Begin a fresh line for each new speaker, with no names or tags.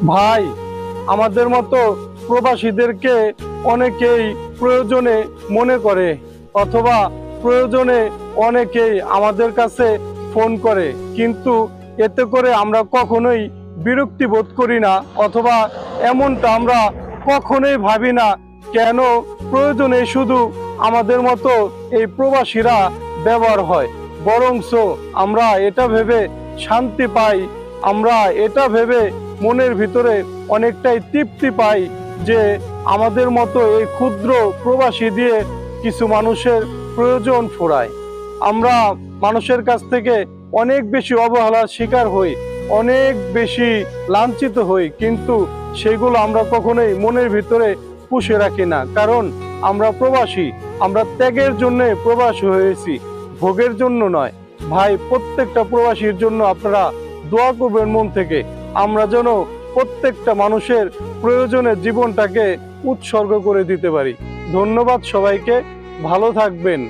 ভাই, আমাদের মতো প্রবাসীদেরকে অনেকেই প্রয়োজনে মনে করে, অথবা প্রয়োজনে অনেকেই আমাদের কাছে ফোন করে, কিন্তু এতে করে আমরা কখনোই বিরক্তি বোধ করি না, অথবা এমনটা আমরা কখনোই ভাবি না কেন প্রয়োজনে শুধু আমাদের মতো এই প্রবাসীরা ব্যবহার হয়। বরঞ্চ আমরা এটা ভেবে শান্তি পাই, আমরা এটা ভেবে মনের ভিতরে অনেকটাই তৃপ্তি পাই যে আমাদের মতো এই ক্ষুদ্র প্রবাসী দিয়ে কিছু মানুষের প্রয়োজন ফুরায়। আমরা মানুষের কাছ থেকে অনেক বেশি অবহেলার শিকার হই, অনেক বেশি লাঞ্ছিত হই, কিন্তু সেগুলো আমরা কখনোই মনের ভিতরে পুষে রাখি না, কারণ আমরা প্রবাসী। আমরা ত্যাগের জন্য প্রবাসী হয়েছি, ভোগের জন্য নয়। ভাই, প্রত্যেকটা প্রবাসীর জন্য আপনারা দোয়া করবেন মন থেকে, আমরা যেন প্রত্যেকটা মানুষের প্রয়োজনে জীবনটাকে উৎসর্গ করে দিতে পারি। ধন্যবাদ সবাইকে, ভালো থাকবেন।